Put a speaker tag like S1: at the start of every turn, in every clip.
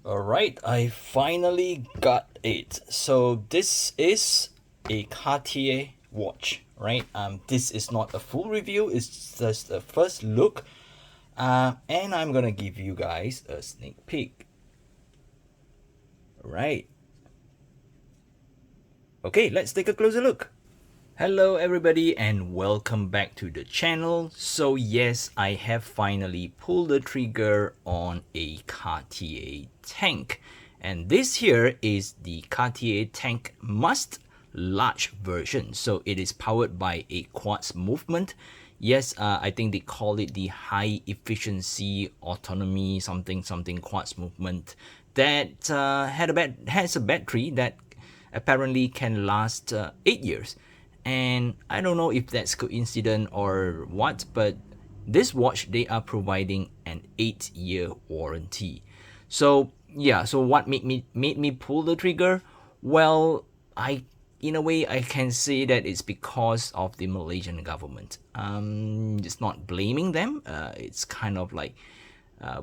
S1: Alright, I finally got it. So this is a Cartier watch, right? This is not a full review, it's just a first look. And I'm gonna give you guys a sneak peek. Right. Okay, let's take a closer look. Hello everybody and welcome back to the channel. So yes, I have finally pulled the trigger on a Cartier tank. And this here is the Cartier Tank Must large version. So it is powered by a quartz movement. Yes, I think they call it the high efficiency autonomy something quartz movement that has a battery that apparently can last 8 years. And I don't know if that's coincidence or what, but this watch they are providing an 8-year warranty. So yeah, so what made me pull the trigger? Well, I in a way I can say that it's because of the Malaysian government. It's not blaming them. It's kind of like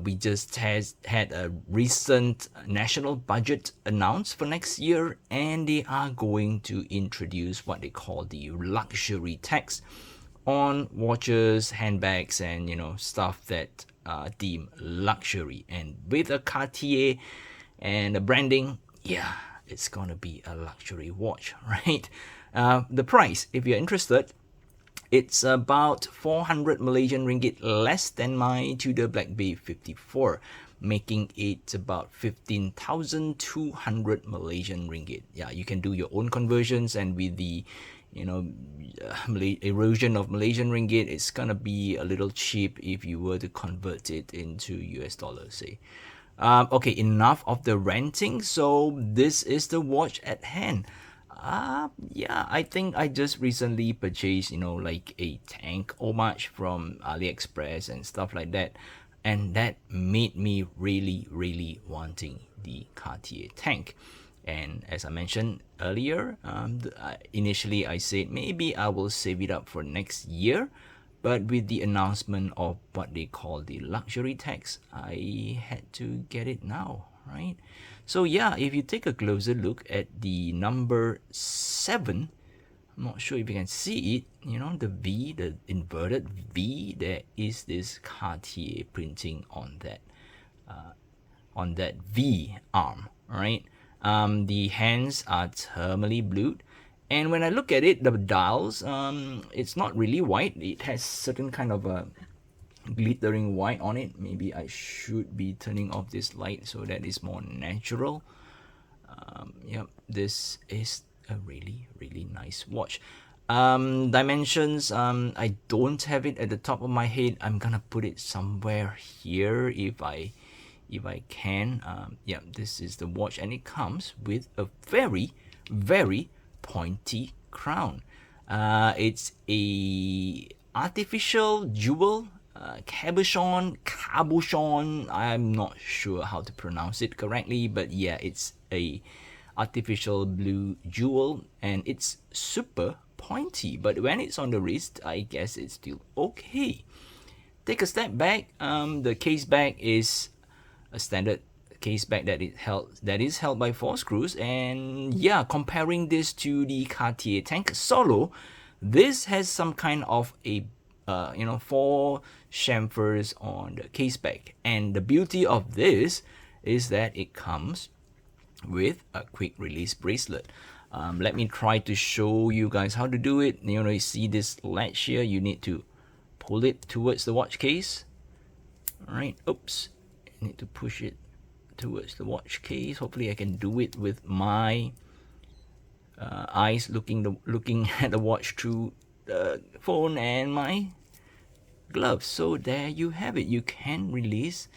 S1: we just had a recent national budget announced for next year, and they are going to introduce what they call the luxury tax on watches, handbags, and stuff that deem luxury. And with a Cartier and the branding, yeah, it's gonna be a luxury watch, right? The price, if you're interested, it's about 400 Malaysian ringgit less than my Tudor Black Bay 54, making it about 15,200 Malaysian ringgit. Yeah, you can do your own conversions, and with the you know erosion of Malaysian ringgit, it's gonna be a little cheap if you were to convert it into US dollars, say. Okay, enough of the renting. So this is the watch at hand. Yeah, I think I just recently purchased, like a tank homage from AliExpress and stuff like that. And that made me really, really wanting the Cartier tank. And as I mentioned earlier, initially I said maybe I will save it up for next year. But with the announcement of what they call the luxury tax, I had to get it now, right? So yeah, if you take a closer look at the number 7, I'm not sure if you can see it, the V, the inverted V, there is this Cartier printing on that V arm, right? The hands are thermally blued. And when I look at it, the dials, it's not really white. It has certain kind of a glittering white on it. Maybe I should be turning off this light so that it's more natural. Yep, this is a really, really nice watch. Dimensions, I don't have it at the top of my head. I'm gonna put it somewhere here if I can. Yeah, this is the watch, and it comes with a very, very pointy crown. It's a artificial jewel, cabochon. I'm not sure how to pronounce it correctly, but yeah, it's a artificial blue jewel, and it's super pointy. But when it's on the wrist, I guess it's still okay. Take a step back. The case back is a standard case back that is held by 4 screws, and yeah, comparing this to the Cartier Tank Solo, this has some kind of a 4 chamfers on the case back. And the beauty of this is that it comes with a quick release bracelet. Let me try to show you guys how to do it. You see this latch here, you need to pull it towards the watch case. All right, oops, I need to push it towards the watch case. Hopefully I can do it with my eyes looking at the watch through the phone and my gloves. So there you have it. You can release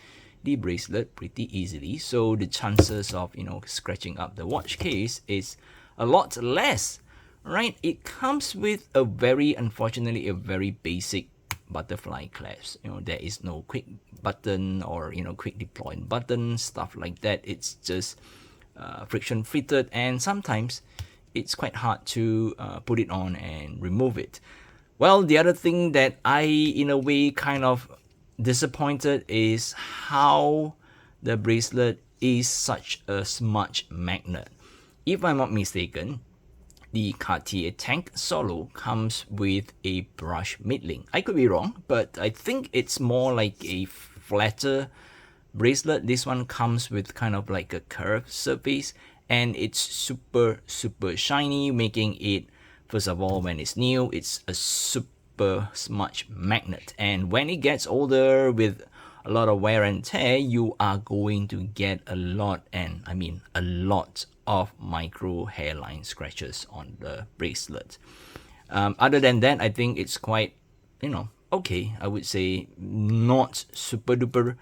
S1: the bracelet pretty easily, so the chances of scratching up the watch case is a lot less, right? It comes with unfortunately a very basic butterfly clasp. There is no quick button or quick deploy button, stuff like that. It's just friction fitted, and sometimes it's quite hard to put it on and remove it. Well, the other thing that I in a way kind of disappointed is how the bracelet is such a smudge magnet. If I'm not mistaken, the Cartier Tank Solo comes with a brush mid-link. I could be wrong, but I think it's more like a flatter bracelet. This one comes with kind of like a curved surface, and it's super shiny, making it, first of all, when it's new, it's a super smudge magnet. And when it gets older with a lot of wear and tear, you are going to get a lot, and I mean a lot, of micro hairline scratches on the bracelet. Other than that, I think it's quite, okay. I would say not super duper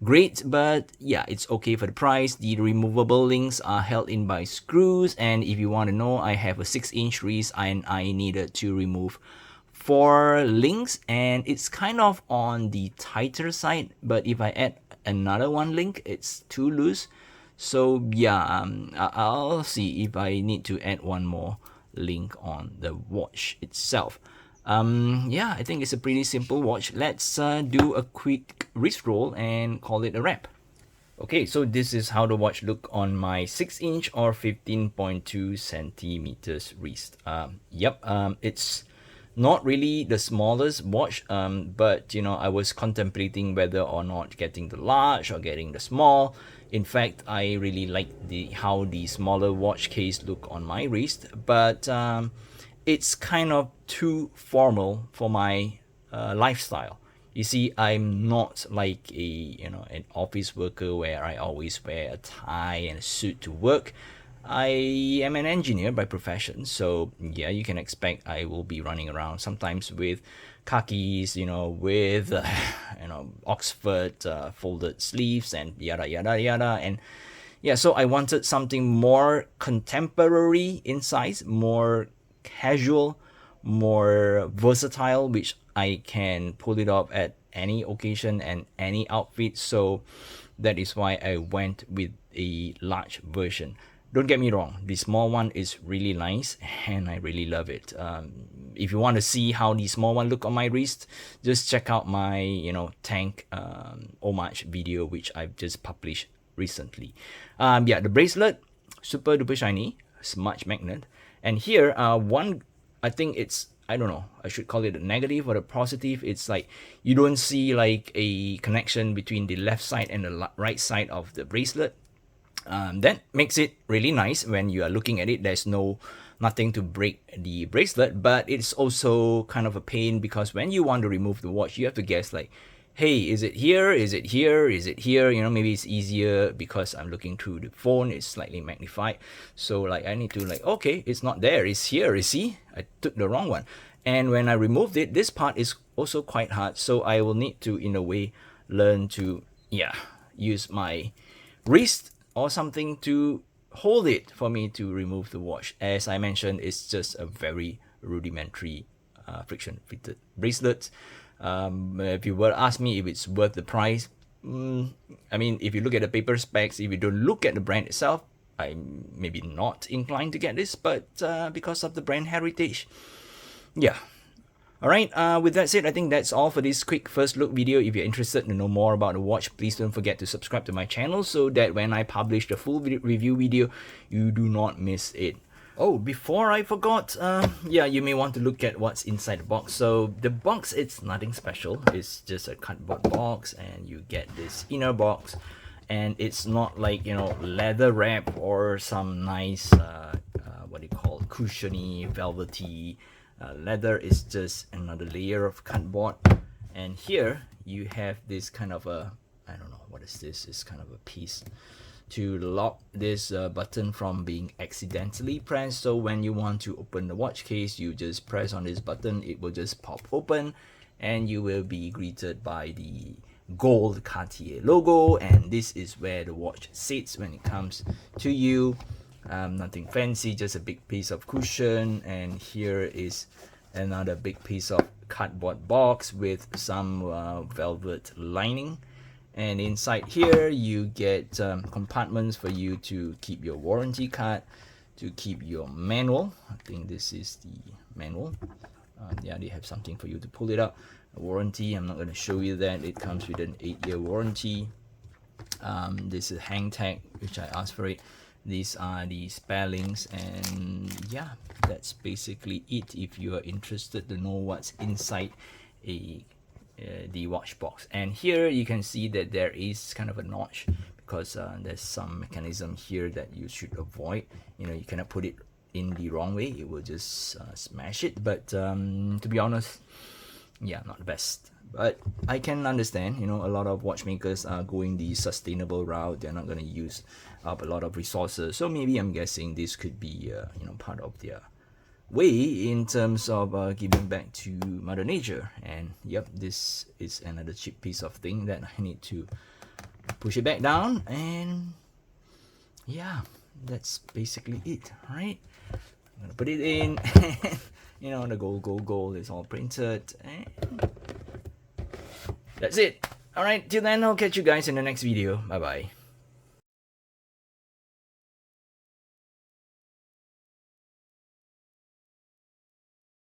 S1: great, but yeah, it's okay for the price. The removable links are held in by screws, and if you want to know, I have a 6-inch wrist and I needed to remove 4 links, and it's kind of on the tighter side, but if I add another 1 link, it's too loose. So yeah, I'll see if I need to add 1 more link on the watch itself. Yeah, I think it's a pretty simple watch. Let's do a quick wrist roll and call it a wrap. Okay, so this is how the watch look on my 6-inch or 15.2 centimeters wrist. It's not really the smallest watch, but I was contemplating whether or not getting the large or getting the small. In fact, I really like how the smaller watch case look on my wrist, but it's kind of too formal for my lifestyle. You see, I'm not like an office worker where I always wear a tie and a suit to work. I am an engineer by profession, so yeah, you can expect I will be running around sometimes with khakis, with Oxford folded sleeves and yada yada yada. And yeah, so I wanted something more contemporary in size, more casual, more versatile, which I can pull it off at any occasion and any outfit. So that is why I went with a large version. Don't get me wrong, the small one is really nice and I really love it. If you want to see how the small one look on my wrist, just check out my tank homage video, which I've just published recently. The bracelet, super duper shiny, smudge magnet. And here, I think it's, I don't know, I should call it a negative or a positive. It's like you don't see like a connection between the left side and the right side of the bracelet. That makes it really nice when you are looking at it. There's nothing to break the bracelet, but it's also kind of a pain because when you want to remove the watch, you have to guess like, hey, is it here? Is it here? Is it here? Maybe it's easier because I'm looking through the phone. It's slightly magnified. So like I need to okay, it's not there. It's here. You see? I took the wrong one. And when I removed it, this part is also quite hard. So I will need to, in a way, learn to, use my wrist or something to hold it for me to remove the watch. As I mentioned, it's just a very rudimentary friction fitted bracelet. If you were to ask me if it's worth the price, I mean, if you look at the paper specs, if you don't look at the brand itself, I'm maybe not inclined to get this, but because of the brand heritage, yeah. Alright, with that said, I think that's all for this quick first look video. If you're interested to know more about the watch, please don't forget to subscribe to my channel so that when I publish the full review video, you do not miss it. Oh, before I forgot, you may want to look at what's inside the box. So the box, it's nothing special. It's just a cardboard box and you get this inner box. And it's not like, leather wrap or some nice, cushiony, velvety leather. Is just another layer of cardboard. And here you have this kind of a, I don't know, what is this? It's kind of a piece to lock this button from being accidentally pressed. So when you want to open the watch case, you just press on this button, it will just pop open and you will be greeted by the gold Cartier logo, and this is where the watch sits when it comes to you. Nothing fancy, just a big piece of cushion, and here is another big piece of cardboard box with some velvet lining. And inside here you get compartments for you to keep your warranty card, to keep your manual. I think this is the manual. They have something for you to pull it up. A warranty, I'm not going to show you that. It comes with an 8-year warranty. This is hang tag, which I asked for it. These are the spare links, and yeah, that's basically it. If you are interested to know what's inside a the watch box, and here you can see that there is kind of a notch because there's some mechanism here that you should avoid. You know, you cannot put it in the wrong way, it will just smash it. But to be honest, yeah, not the best. But I can understand, you know, a lot of watchmakers are going the sustainable route. They're not going to use up a lot of resources, so maybe I'm guessing this could be you know, part of their way in terms of giving back to Mother Nature. And yep, this is another cheap piece of thing that I need to push it back down. And yeah, that's basically it, right? I'm gonna put it in, and you know, the gold is all printed, and that's it. All right, till then, I'll catch you guys in the next video. Bye bye.